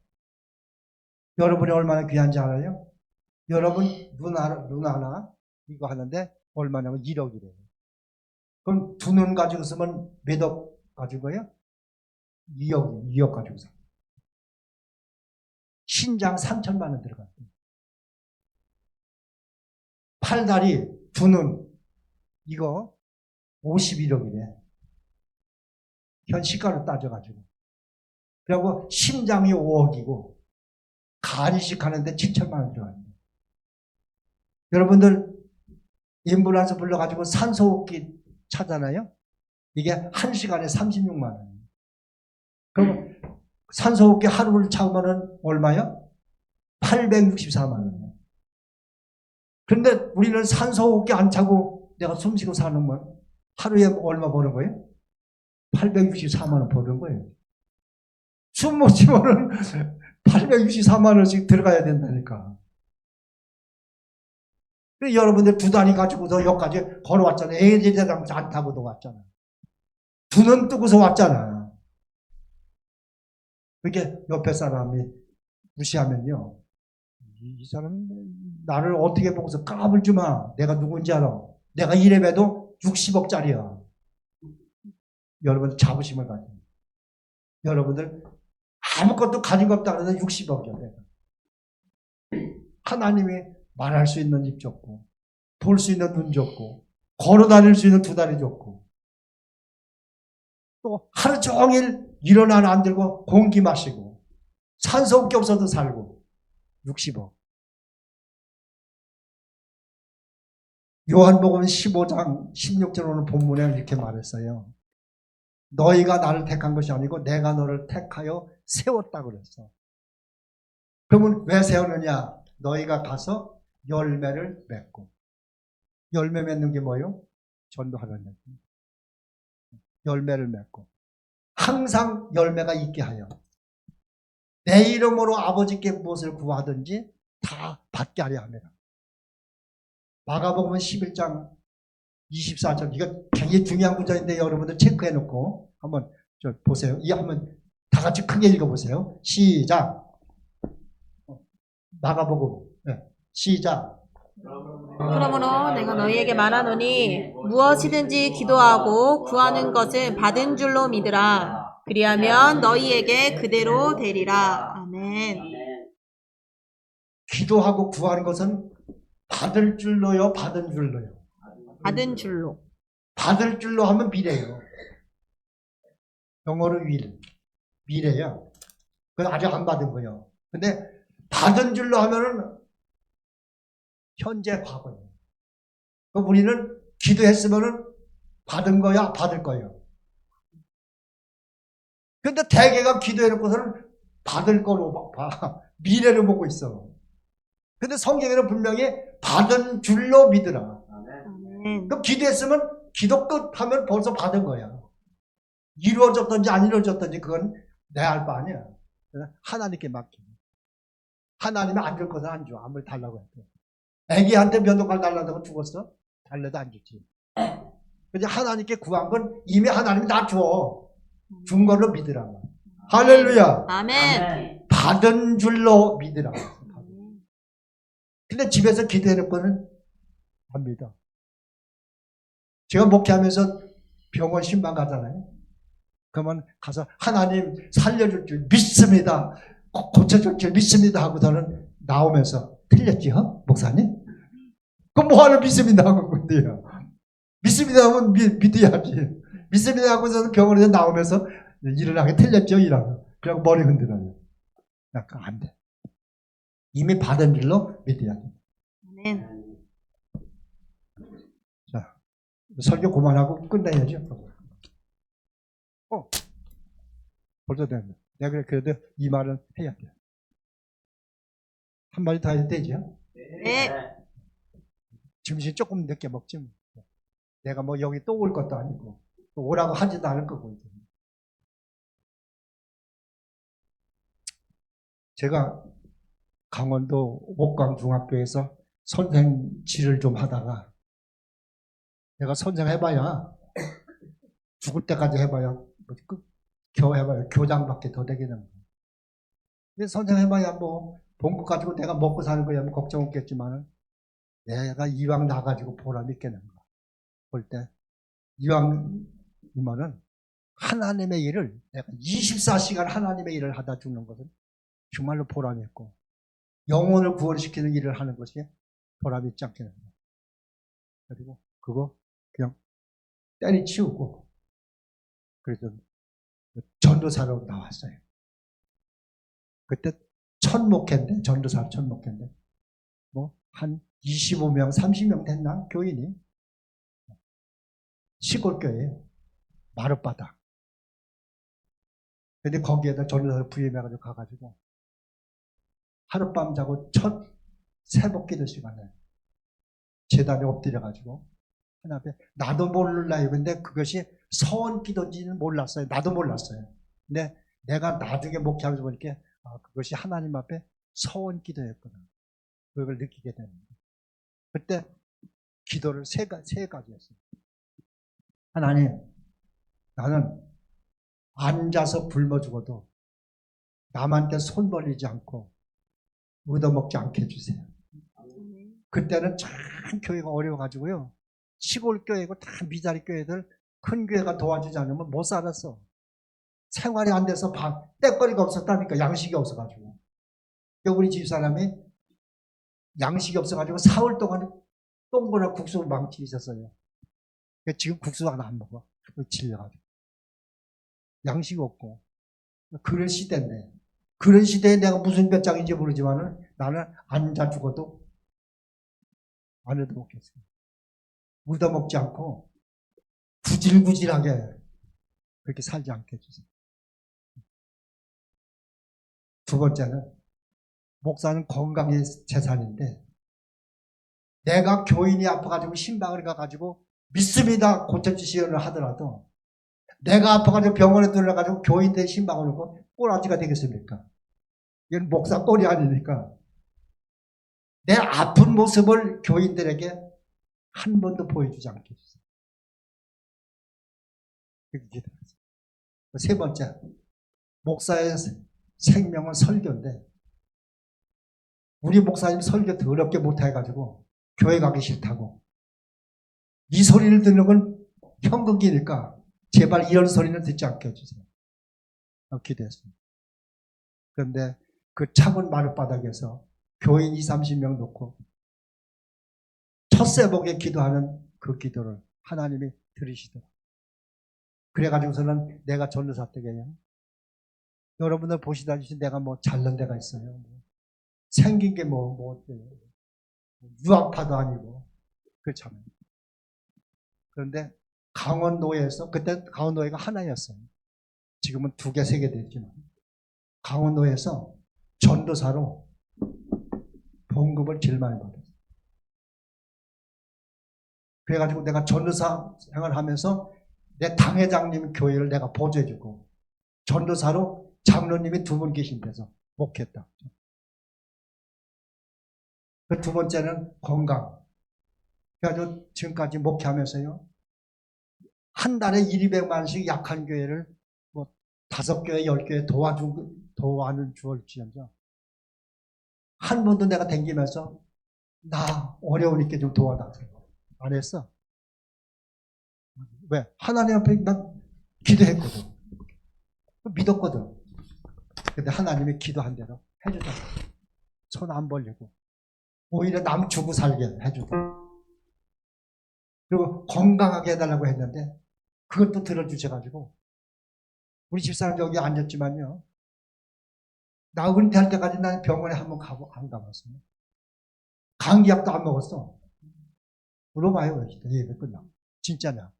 여러분이 얼마나 귀한지 알아요? 여러분 눈 하나 이거 하는데 얼마냐면 1억이래요. 그럼 두 눈 가지고 있으면 몇 억 가지고요? 2억 가지고 있어요. 신장 3천만 원 들어갔대요. 팔다리, 두 눈, 이거 51억이래. 현 시가로 따져가지고. 그리고 심장이 5억이고, 간 이식하는데 7천만 원 들어갑니다. 여러분들, 앰뷸런스 불러가지고 산소호흡기 차잖아요? 이게 1시간에 36만 원이에요. 그러면 산소호흡기 하루를 차면은 얼마요? 864만 원이에요. 그런데 우리는 산소호흡기 안 차고 내가 숨쉬고 사는 건 하루에 얼마 버는 거예요? 864만 원 버는 거예요. 숨 못 쉬면은 864만 원씩 들어가야 된다니까. 여러분들 두 다리 가지고서 여기까지 걸어왔잖아요. 애들이랑 안 타고도 왔잖아. 두 눈 뜨고서 왔잖아. 그게 옆에 사람이 무시하면요, 이 사람 나를 어떻게 보고서 까불지 마. 내가 누군지 알아. 내가 이래봬도 60억짜리야. 여러분들 자부심을 가지고. 여러분들 아무것도 가진 것 없다 그래서 60억이야. 하나님이 말할 수 있는 입 줬고, 볼 수 있는 눈 줬고, 걸어 다닐 수 있는 두 다리 줬고, 또 하루 종일 일어나는 안 들고 공기 마시고, 산소호흡기 없어도 살고, 60억. 요한복음 15장 16절 오는 본문에 이렇게 말했어요. 너희가 나를 택한 것이 아니고 내가 너를 택하여 세웠다고 그랬어. 그러면 왜 세우느냐? 너희가 가서 열매를 맺고. 열매 맺는 게 뭐예요? 전도하는 거. 열매를 맺고. 항상 열매가 있게 하여. 내 이름으로 아버지께 무엇을 구하든지 다 받게 하려 합니다. 마가복음 11장 24절. 이거 굉장히 중요한 구절인데 여러분들 체크해 놓고 한번 보세요. 이 한번 다 같이 크게 읽어보세요. 시작. 마가복음. 네. 시작. 그러므로 내가 너희에게 말하노니 무엇이든지 기도하고 구하는 것은 받은 줄로 믿으라. 그리하면 너희에게 그대로 되리라. 아멘. 기도하고 구하는 것은 받을 줄로요, 받은 줄로요? 받은 줄로. 받을 줄로 하면 미래예요. 영어로 미래야. 그건 아직 안 받은 거예요. 근데 받은 줄로 하면은 현재 과거예요. 그럼 우리는 기도했으면은 받은 거야, 받을 거예요. 근데 대개가 기도해놓고서는 받을 거로 봐. 미래를 보고 있어. 근데 성경에는 분명히 받은 줄로 믿으라. 아멘. 그럼 기도했으면 기도 끝하면 벌써 받은 거야. 이루어졌든지 안 이루어졌든지 그건 내 알 바 아니야. 하나님께 맡겨. 하나님이 안 줄 것은 안 줘. 아무리 달라고 해도. 애기한테 면도칼 달라고 죽었어? 달래도 안 주지. 근데 하나님께 구한 건 이미 하나님이 다 줘. 준 걸로 믿으라. 할렐루야. 아멘. 받은 줄로 믿으라. 근데 집에서 기도해놓고는 안 믿어. 제가 목회하면서 병원 신방 가잖아요. 그러면 가서 하나님 살려줄 줄 믿습니다. 고쳐줄 줄 믿습니다 하고서는 나오면서 틀렸지요? 목사님? 그럼 뭐하러 믿습니다 하고 근데요. 믿습니다 하면 믿어야지. 믿습니다 하고서는 병원에서 나오면서 일어나게 틀렸죠? 이라고. 그리고 머리 흔들어요. 약간 안 돼. 이미 받은 일로 믿어야 돼. 아멘. 자, 설교 그만하고 끝내야죠. 벌써 됐네. 내가 그래도 이 말은 해야 돼. 한마디 더 해도 되죠? 네. 점심 조금 늦게 먹지. 내가 뭐 여기 또 올 것도 아니고, 또 오라고 하지도 않을 거고. 제가 강원도 옥광중학교에서 선생질을 좀 하다가, 내가 선생 해봐야, 죽을 때까지 해봐야, 겨우 해봐야 교장밖에 더 되겠는 거예요. 근데 선생 해봐야 뭐, 본 것 가지고 내가 먹고 사는 거야 뭐 걱정 없겠지만, 내가 이왕 나가지고 보람 있겠는 거야. 볼 때, 이왕이면은, 하나님의 일을, 내가 24시간 하나님의 일을 하다 죽는 것은 정말로 보람이 있고, 영혼을 구원시키는 일을 하는 것이 보람이 있지 않겠는가. 그리고 그거 그냥 때리치우고, 그래서 전도사로 나왔어요. 그때 첫 목회인데, 전도사 첫 목회인데, 뭐, 한 25명, 30명 됐나? 교인이. 시골교회예요. 마룻바닥. 근데 거기에다 전도사를 부임해가지고 가가지고, 하룻밤 자고 첫 새벽 기도 시간에 제단에 엎드려가지고 하나 앞에 나도 몰라요. 근데 그것이 서원 기도인지는 몰랐어요. 나도 몰랐어요. 근데 내가 나중에 목회하면서 보니까 그것이 하나님 앞에 서원 기도였구나. 그걸 느끼게 됩니다. 그때 기도를 세 가지였어요. 하나님, 나는 앉아서 굶어 죽어도 남한테 손 벌리지 않고 얻어먹지 않게 해주세요. 그때는 참 교회가 어려워가지고요. 시골 교회고 다 미자리 교회들 큰 교회가 도와주지 않으면 못 살았어. 생활이 안 돼서 떼거리가 없었다니까. 양식이 없어가지고. 우리 집사람이 양식이 없어가지고 4월 동안 똥보나 국수 망치 있었어요. 지금 국수 하나 안 먹어. 질려가지고. 양식이 없고. 그런 시대인데. 그런 시대에 내가 무슨 배짱인지 모르지만은 나는 앉아 죽어도 안 해도 먹겠어요. 묻어먹지 않고 구질구질하게 그렇게 살지 않게 해주세요. 두 번째는 목사는 건강이 재산인데 내가 교인이 아파가지고 신방을 가가지고 믿습니다 고쳐주시오를 하더라도 내가 아파가지고 병원에 들어가가지고 교인들 신방을 하고 꼬라지가 되겠습니까? 이건 목사 꼴이 아니니까 내 아픈 모습을 교인들에게 한 번도 보여주지 않게 해주세요. 세 번째, 목사의 생명은 설교인데 우리 목사님 설교 더럽게 못해가지고 교회 가기 싫다고 이 소리를 듣는 건 형극이니까 제발 이런 소리는 듣지 않게 해주세요. 기도했습니다. 그런데 그 차분 마룻바닥에서 교인 20, 30명 놓고 첫 새벽에 기도하는 그 기도를 하나님이 들으시더라. 그래가지고서는 내가 전도사 때게요. 여러분들 보시다시피 내가 뭐 잘난 데가 있어요. 뭐 생긴 게 어때요? 유학파도 아니고 그렇잖아요. 그런데 강원도에서 그때 강원도회가 하나였어요. 지금은 2개, 3개 됐지만 강원도에서 전도사로 봉급을 제일 많이 받았어요. 그래가지고 내가 전도사 생활하면서 내 당회장님 교회를 내가 보조해주고 전도사로 장로님이 2분 계신 데서 목회했다. 그 2번째는 건강. 그래가지고 지금까지 목회하면서요. 한 달에 200만씩 약한 교회를 뭐 5교회, 10교회 도와는 주었지언정 한 번도 내가 댕기면서 나 어려우니까 좀 도와달라고 안 했어. 왜? 하나님 앞에 난 기도했거든. 믿었거든. 근데 하나님이 기도한 대로 해주다. 손 안 벌리고 오히려 남 주고 살게 해주다. 그리고 건강하게 해달라고 했는데 그것도 들어주셔가지고 우리 집사람 여기 앉았지만요. 나 은퇴할 때까지 난 병원에 한번 안 가봤어요. 감기약도 안 먹었어. 물어봐요. 예배 끝나고. 진짜냐.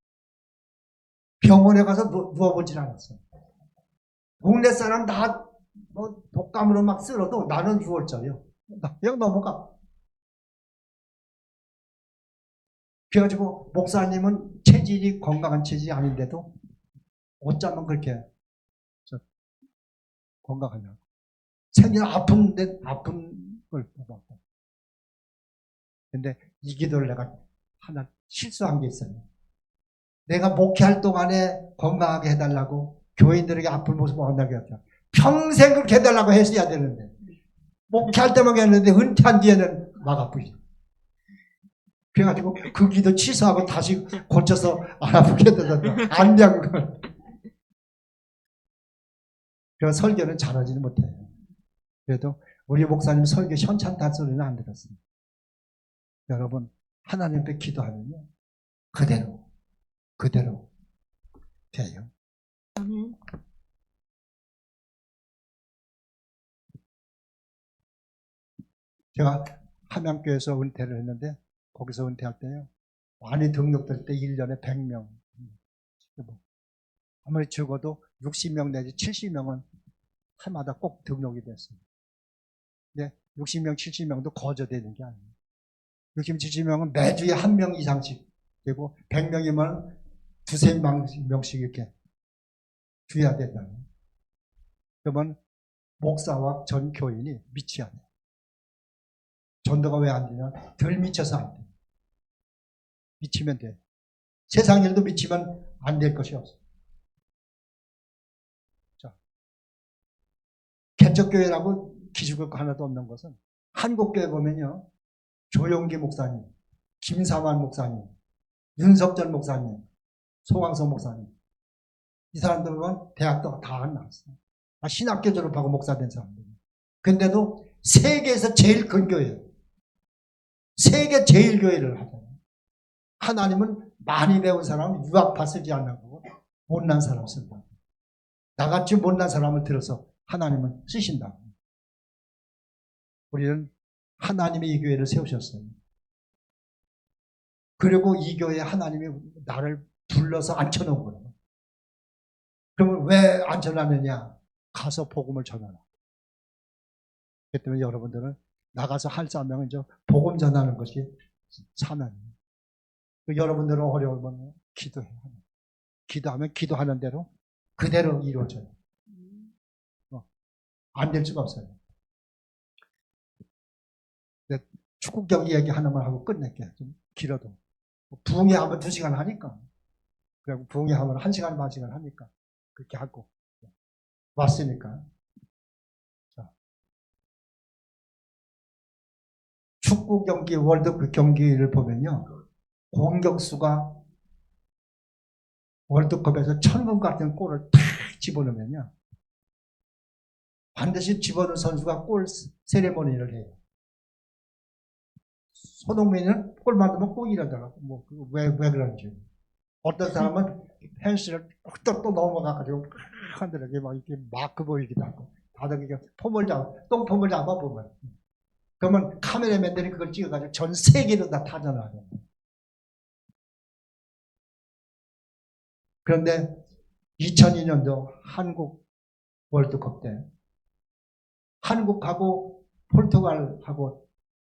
병원에 가서 누워보질 않았어. 동네 사람 다 뭐 독감으로 막 쓸어도 나는 6월절이요. 그냥 넘어가. 그래가지고 목사님은 체질이 건강한 체질이 아닌데도 어쩌면 그렇게 건강하냐고. 생기는 아픈 걸 뽑았고. 근데 이 기도를 내가 하나 실수한 게 있어요. 내가 목회할 동안에 건강하게 해달라고 교인들에게 아픈 모습을 원하게 했죠. 평생 그렇게 해달라고 했어야 되는데 목회할 때만 했는데 은퇴한 뒤에는 막 아프지. 그래가지고 그 기도 취소하고 다시 고쳐서 안 아프게 해달라고 안된 걸. 그래서 설교는 잘하지는 못해요. 그래도 우리 목사님 설교 현찬탄 소리는 안 들었습니다. 여러분 하나님 앞에 기도하면요 그대로 돼요. 제가 함양교에서 은퇴를 했는데 거기서 은퇴할 때요 많이 등록될 때 1년에 100명 아무리 적어도 60명 내지 70명은 해마다 꼭 등록이 됐어요. 근데 60명 70명도 거저되는 게 아니에요. 60, 70명은 매주에 1명 이상씩 되고 100명이면 2~3명씩 이렇게 줘야 된다는. 그러면 목사와 전 교인이 미치 않아요. 전도가 왜 안 되냐? 덜 미쳐서 안 돼. 미치면 돼. 세상 일도 미치면 안 될 것이 없어. 자, 개척교회라고 기죽을 거 하나도 없는 것은 한국교회 보면요. 조용기 목사님, 김사만 목사님, 윤석전 목사님, 소광서 목사님. 이 사람들은 대학도 다 안 나왔어요. 신학교 졸업하고 목사 된 사람들. 근데도 세계에서 제일 큰 교회예요. 세계 제일 교회를 하잖아요. 하나님은 많이 배운 사람은 유학파 쓰지 않고 못난 사람 쓴다. 나같이 못난 사람을 들어서 하나님은 쓰신다. 우리는 하나님이 이 교회를 세우셨어요. 그리고 이 교회에 하나님이 나를 불러서 앉혀놓은 거예요. 그러면 왜 앉혀놨느냐? 가서 복음을 전하라. 그렇기 때문에 여러분들은 나가서 할 사명은 이제 복음 전하는 것이 사명이에요. 여러분들은 어려우면 기도해요. 기도하면 기도하는 대로 그대로 이루어져요. 안 될 수가 없어요. 축구 경기 얘기 하나만 하고 끝낼게요. 좀 길어도. 부흥회 하면 2시간 하니까. 그리고 부흥회 하면 1시간 반시간 하니까. 그렇게 하고. 왔으니까. 자. 축구 경기, 월드컵 경기를 보면요. 공격수가 월드컵에서 천금 같은 골을 탁 집어넣으면요. 반드시 집어넣은 선수가 골 세레모니를 해요. 손흥민은 골 만들면 꼭 이러더라고. 왜 그런지. 어떤 사람은 펜스를 또 넘어가가지고 한들에게 막 이렇게 마크 보이기도 하고. 다들 이게 똥폼을 잡아보면. 그러면 카메라맨들이 그걸 찍어가지고 전 세계로 다 타전하는. 그런데 2002년도 한국 월드컵 때 한국하고 포르투갈하고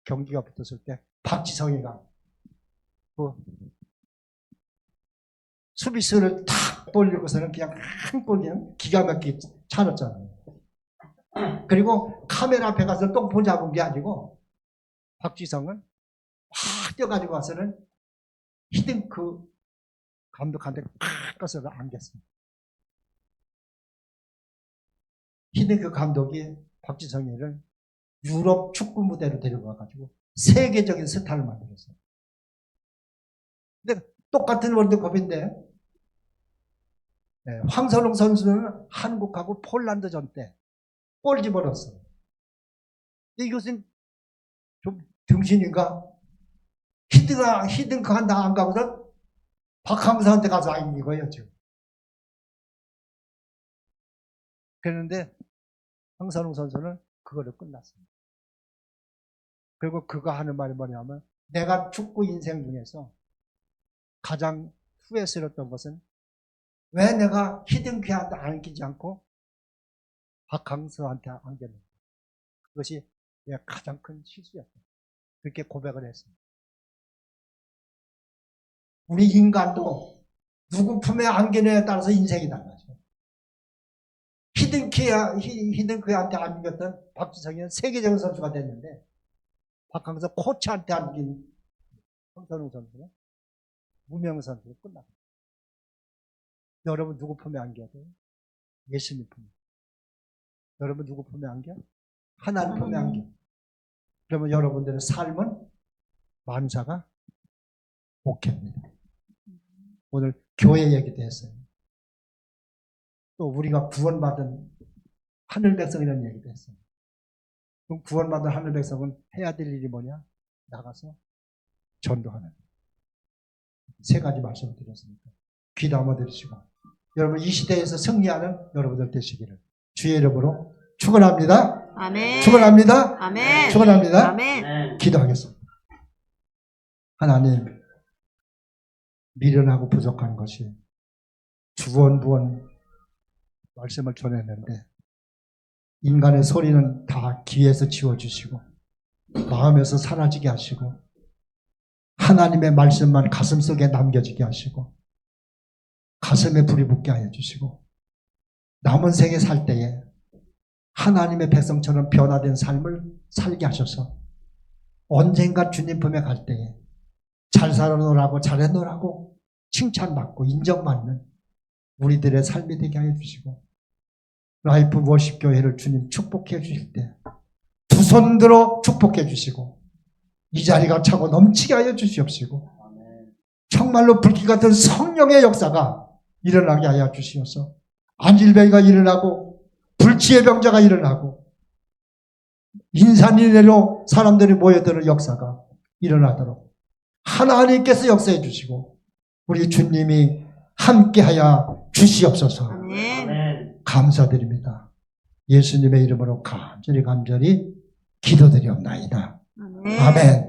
경기가 붙었을 때 박지성이가 그 수비수를 탁 돌리고서는 그냥 한 골 그냥 기가 막히게 차렸잖아요. 그리고 카메라 앞에 가서 똥포 잡은 게 아니고 박지성은 막 뛰어가지고 와서는 히딩크 감독한테 팍 가서 안겼습니다. 히딩크 감독이 박지성이를 유럽 축구 무대로 데려가가지고 세계적인 스타를 만들었어요. 근데 똑같은 월드컵인데 황선홍 선수는 한국하고 폴란드전 때 골 집어넣었어요. 이것은 좀 등신인가? 히딩크 한다 안 가고서 박항서한테 가서 안 이거예요 지금. 그런데 황선홍 선수는 그거를 끝났습니다. 그리고 그가 하는 말이 뭐냐면 내가 축구 인생 중에서 가장 후회스러웠던 것은 왜 내가 히딩크한테 안기지 않고 박항서한테 안겼는가. 그것이 내가 가장 큰 실수였다. 그렇게 고백을 했습니다. 우리 인간도 누구 품에 안기느냐에 따라서 인생이 달라져. 히딩크한테 안겼던 박지성이는 세계적인 선수가 됐는데 박항서 코치한테 안긴 황선홍 선수는 무명 선수로 끝났다. 여러분 누구 품에 안겨야 돼요? 예수님 품에. 여러분 누구 품에 안겨? 하나님 품에 안겨. 그러면 여러분들의 삶은 만사가 복합니다. 오늘 교회 얘기도 했어요. 또 우리가 구원받은 하늘 백성이라는 얘기도 했어요. 그럼 구원받은 하늘 백성은 해야 될 일이 뭐냐? 나가서 전도하는. 세 가지 말씀을 드렸습니다. 귀 담아 들으시고 여러분 이 시대에서 승리하는 여러분들 되시기를 주의 이름으로 축원합니다. 아멘. 축원합니다. 아멘. 축원합니다. 아멘. 기도하겠습니다. 하나님, 미련하고 부족한 것이 주원부원 말씀을 전했는데 인간의 소리는 다 귀에서 지워주시고 마음에서 사라지게 하시고 하나님의 말씀만 가슴속에 남겨지게 하시고 가슴에 불이 붙게 하여 주시고 남은 생에 살 때에 하나님의 백성처럼 변화된 삶을 살게 하셔서 언젠가 주님 품에 갈 때에 잘 살아노라고 잘해노라고 칭찬받고 인정받는 우리들의 삶이 되게 하여 주시고 라이프 워십 교회를 주님 축복해 주실 때 두 손 들어 축복해 주시고 이 자리가 차고 넘치게 하여 주시옵시고 정말로 불길 같은 성령의 역사가 일어나게 하여 주시옵소서. 안질병이가 일어나고 불치의 병자가 일어나고 인산인해로 사람들이 모여드는 역사가 일어나도록 하나님께서 역사해 주시고 우리 주님이 함께하여 주시옵소서. 아멘. 감사드립니다. 예수님의 이름으로 간절히 기도드리옵나이다. 아멘. 아멘.